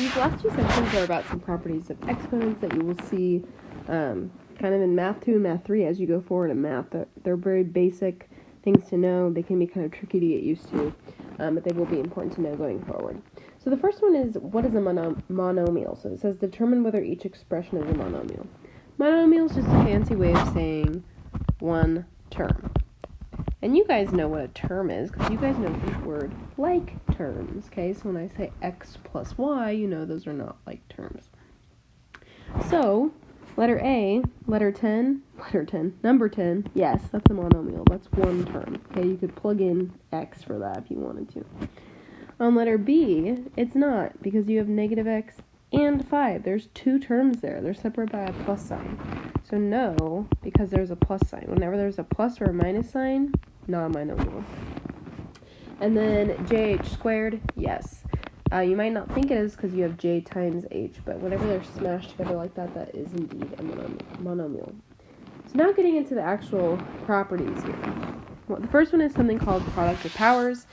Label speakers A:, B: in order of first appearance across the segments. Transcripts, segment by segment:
A: these last two sections are about some properties of exponents that you will see kind of in Math 2 and Math 3 as you go forward in math. They're very basic things to know. They can be kind of tricky to get used to, but they will be important to know going forward. So the first one is, what is a monomial? So it says, determine whether each expression is a monomial. Monomial is just a fancy way of saying one term. And you guys know what a term is, because you guys know this word like terms, okay? So when I say x plus y, you know those are not like terms. So, letter A, number 10, yes, that's a monomial. That's one term, okay? You could plug in x for that if you wanted to. On letter B, it's not, because you have negative x and 5. There's two terms there. They're separated by a plus sign. So no, because there's a plus sign. Whenever there's a plus or a minus sign, not a monomial. And then jh squared, yes. You might not think it is because you have j times h, but whenever they're smashed together like that, that is indeed a monomial. So now getting into the actual properties here. Well, the first one is something called product of powers.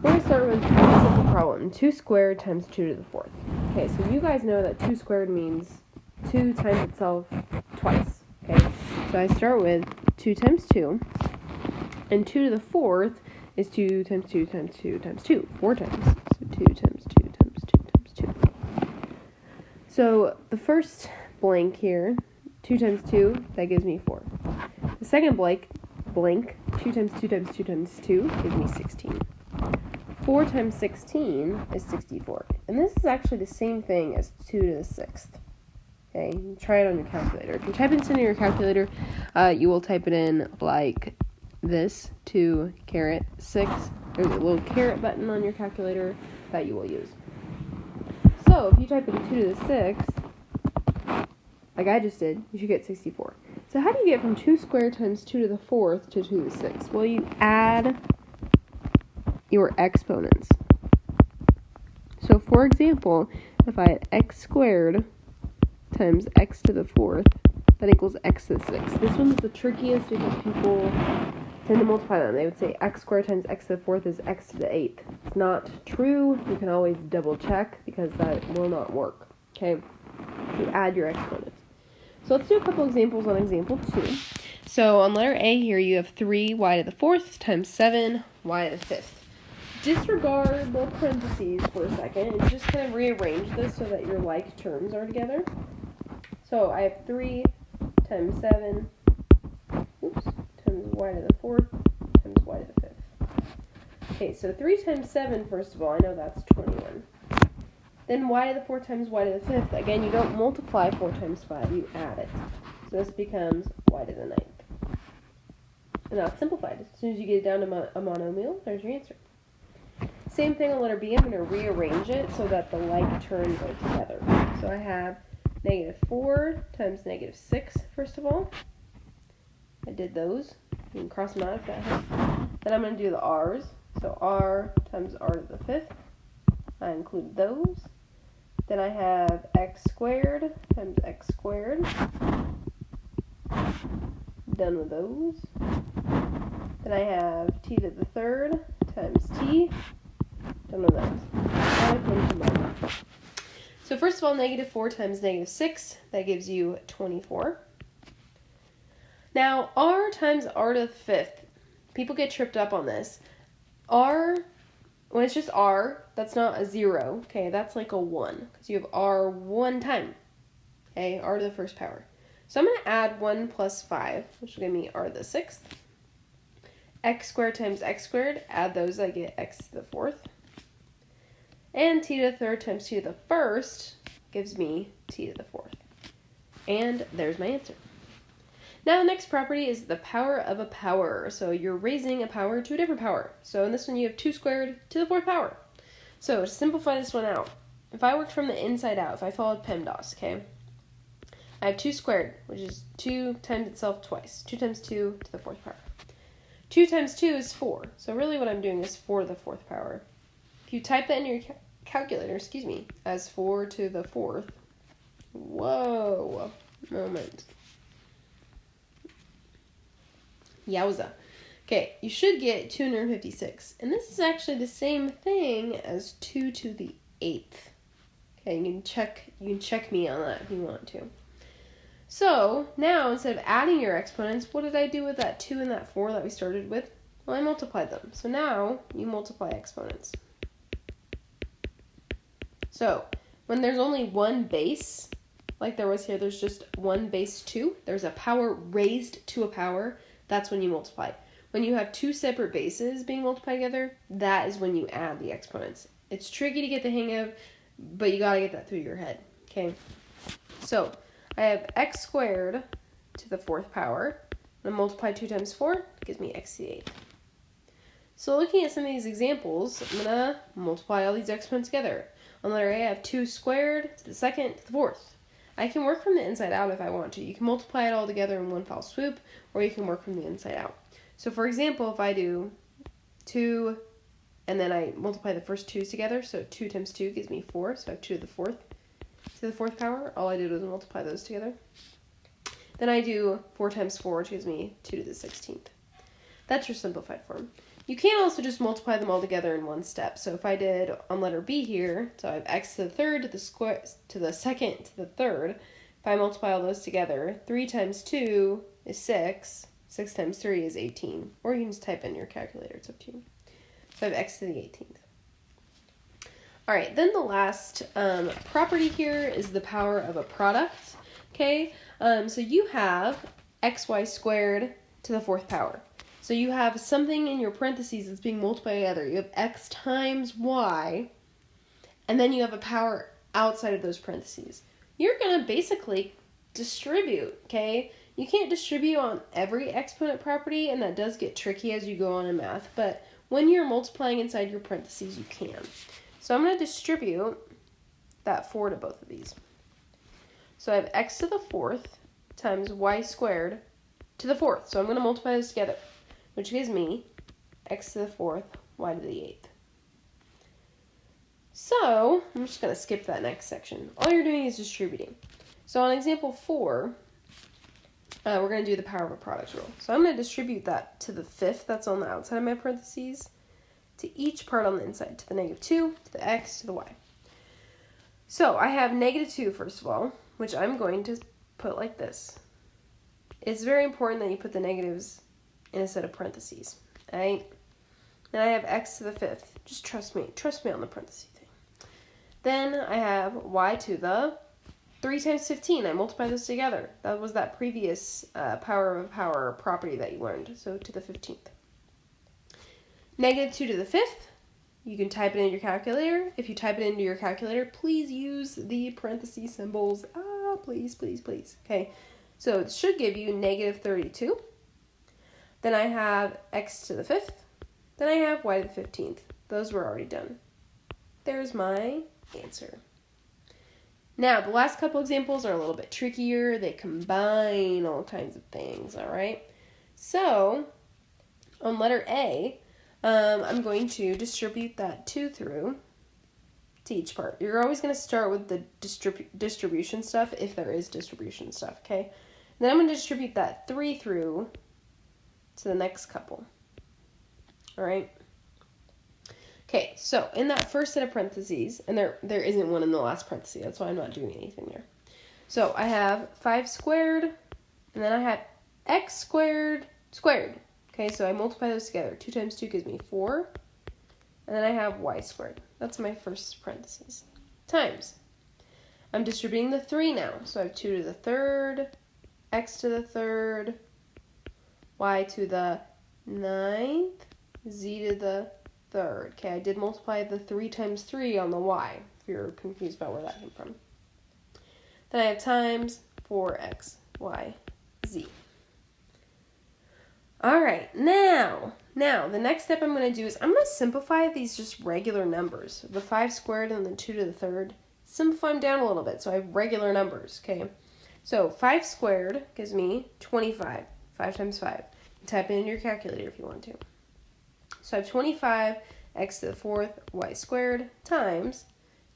A: We're going to start with a simple problem. 2 squared times 2 to the 4th. Okay, so you guys know that 2 squared means 2 times itself twice. Okay, so I start with 2 times 2. And 2 to the 4th is 2 times 2 times 2 times 2. 4 times. So 2 times 2 times 2 times 2. So the first blank here, 2 times 2, that gives me 4. The second blank, 2 times 2 times 2 times 2 gives me 16. 4 times 16 is 64. And this is actually the same thing as 2 to the 6th. Okay, try it on your calculator. If you type this into your calculator, you will type it in like this, 2 caret 6. There's a little caret button on your calculator that you will use. So if you type in 2 to the 6th, like I just did, you should get 64. So how do you get from 2 squared times 2 to the 4th to 2 to the 6th? Well, you add your exponents. So for example, if I had x squared times x to the 4th, that equals x to the 6th. This one's the trickiest because people tend to multiply them. They would say x squared times x to the 4th is x to the 8th. It's not true. You can always double check because that will not work. Okay? You add your exponents. So let's do a couple examples on example 2. So on letter A here, you have 3y to the 4th times 7y to the 5th. Disregard the parentheses for a second and just kind of rearrange this so that your like terms are together. So I have 3 times 7, times y to the 4th, times y to the 5th. Okay, so 3 times 7, first of all, I know that's 21. Then y to the 4th times y to the 5th. Again, you don't multiply 4 times 5, you add it. So this becomes y to the 9th. And now it's simplified. As soon as you get it down to a monomial, there's your answer. Same thing on letter B. I'm going to rearrange it so that the like terms are together. So I have negative 4 times negative 6, first of all. I did those. You can cross them out if that helps. Then I'm going to do the r's. So r times r to the 5th. I include those. Then I have x squared times x squared. Done with those. Then I have t to the 3rd times t. Done with those. So first of all, negative 4 times negative 6, that gives you 24. Now, r times r to the 5th. People get tripped up on this. R, when it's just r, that's not a 0. Okay, that's like a 1. Because you have r one time. Okay, r to the first power. So I'm going to add 1 plus 5, which will give me r to the 6th. X squared times x squared, add those, I get x to the 4th. And t to the 3rd times t to the 1st gives me t to the 4th. And there's my answer. Now the next property is the power of a power. So you're raising a power to a different power. So in this one you have 2 squared to the 4th power. So to simplify this one out, if I worked from the inside out, if I followed PEMDAS, okay, I have 2 squared, which is 2 times itself twice. 2 times 2 to the 4th power. 2 times 2 is 4. So really what I'm doing is 4 to the 4th power. If you type that in your calculator, as 4 to the 4th, whoa, moment. Yowza. Okay, you should get 256. And this is actually the same thing as 2 to the 8th. Okay, you can check me on that if you want to. So, now instead of adding your exponents, what did I do with that 2 and that 4 that we started with? Well, I multiplied them. So now, you multiply exponents. So, when there's only one base, like there was here, there's just one base 2. There's a power raised to a power. That's when you multiply. When you have two separate bases being multiplied together, that is when you add the exponents. It's tricky to get the hang of, but you gotta get that through your head, okay? So, I have x squared to the 4th power. I'm gonna multiply 2 times 4, gives me x to the 8th. So looking at some of these examples, I'm gonna multiply all these exponents together. On letter A, I have 2 squared to the 2nd to the 4th. I can work from the inside out if I want to. You can multiply it all together in one fell swoop, or you can work from the inside out. So for example, if I do 2, and then I multiply the first 2's together, so 2 times 2 gives me 4, so I have 2 to the 4th power. All I did was multiply those together. Then I do 4 times 4, which gives me 2 to the 16th. That's your simplified form. You can also just multiply them all together in one step. So if I did on letter B here, so I have x to the 3rd to the 2nd to the 3rd. If I multiply all those together, 3 times 2 is 6. 6 times 3 is 18. Or you can just type in your calculator. It's up to you. So I have x to the 18th. All right, then the last property here is the power of a product. Okay, so you have xy squared to the 4th power. So you have something in your parentheses that's being multiplied together. You have x times y, and then you have a power outside of those parentheses. You're going to basically distribute, okay? You can't distribute on every exponent property, and that does get tricky as you go on in math, but when you're multiplying inside your parentheses, you can. So I'm going to distribute that 4 to both of these. So I have x to the 4th times y squared to the 4th. So I'm going to multiply those together, which gives me x to the 4th, y to the 8th. So I'm just going to skip that next section. All you're doing is distributing. So on example 4, we're going to do the power of a product rule. So I'm going to distribute that to the 5th, that's on the outside of my parentheses, to each part on the inside, to the -2, to the x, to the y. So I have -2, first of all, which I'm going to put like this. It's very important that you put the negatives in a set of parentheses, right? Then I have x to the 5th. Just trust me on the parentheses thing. Then I have y to the 3 times 15. I multiply those together. That was that previous power of a power property that you learned, so to the 15th. -2 to the 5th. You can type it in your calculator. If you type it into your calculator, please use the parentheses symbols. Please, please, please. Okay, so it should give you -32. Then I have x to the 5th. Then I have y to the 15th. Those were already done. There's my answer. Now, the last couple examples are a little bit trickier. They combine all kinds of things, all right? So, on letter A, I'm going to distribute that 2 through to each part. You're always going to start with the distribution stuff, if there is distribution stuff, okay? And then I'm going to distribute that 3 through to the next couple. All right? Okay, so in that first set of parentheses, and there isn't one in the last parenthesis, that's why I'm not doing anything there. So I have 5 squared, and then I have x squared squared. Okay, so I multiply those together. 2 times 2 gives me 4. And then I have y squared. That's my first parentheses. Times. I'm distributing the 3 now. So I have 2 to the 3rd, x to the 3rd, y to the 9th, z to the 3rd. Okay, I did multiply the 3 times 3 on the y, if you're confused about where that came from. Then I have times 4x, y, z. All right, now, the next step I'm going to do is I'm going to simplify these just regular numbers. The 5 squared and the 2 to the 3rd. Simplify them down a little bit so I have regular numbers, okay? So 5 squared gives me 25. 5 times 5. Type it in your calculator if you want to. So I have 25 x to the 4th y squared times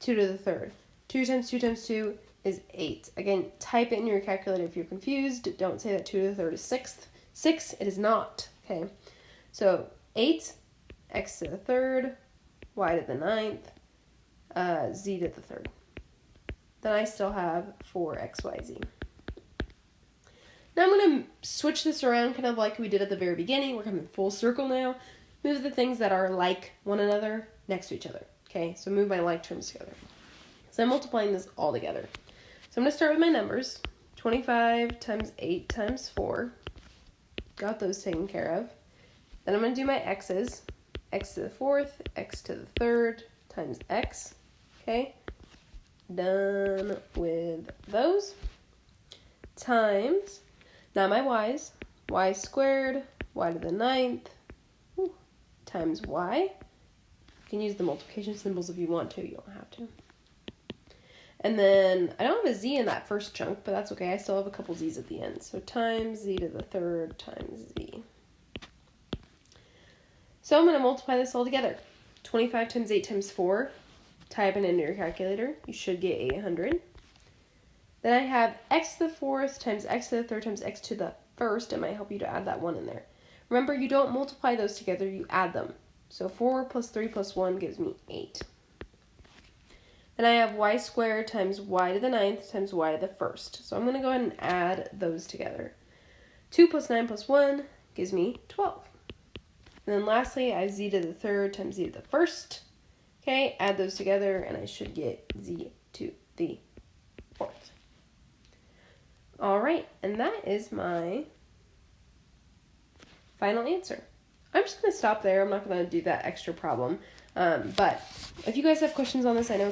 A: 2 to the 3rd. 2 times 2 times 2 is 8. Again, type it in your calculator if you're confused. Don't say that 2 to the 3rd is 6. It is not, okay? So 8 x to the 3rd, y to the 9th, z to the 3rd. then I still have 4xyz. Now I'm going to switch this around kind of like we did at the very beginning. We're coming full circle now. Move the things that are like one another next to each other. Okay, so move my like terms together. So I'm multiplying this all together. So I'm going to start with my numbers. 25 times 8 times 4. Got those taken care of. Then I'm going to do my x's. X to the 4th, x to the 3rd times x. Okay, done with those. Times, now my y's. Y squared, y to the 9th, times y. You can use the multiplication symbols if you want to. You don't have to. And then, I don't have a z in that first chunk, but that's okay. I still have a couple z's at the end. So times z to the 3rd times z. So I'm going to multiply this all together. 25 times 8 times 4. Type it into your calculator. You should get 800. Then I have x to the 4th times x to the 3rd times x to the 1st. It might help you to add that 1 in there. Remember, you don't multiply those together, you add them. So 4 plus 3 plus 1 gives me 8. Then I have y squared times y to the 9th times y to the 1st. So I'm going to go ahead and add those together. 2 plus 9 plus 1 gives me 12. And then lastly, I have z to the 3rd times z to the 1st. Okay, add those together, and I should get z to the 4th. All right, and that is my final answer. I'm just going to stop there. I'm not going to do that extra problem. But if you guys have questions on this, I know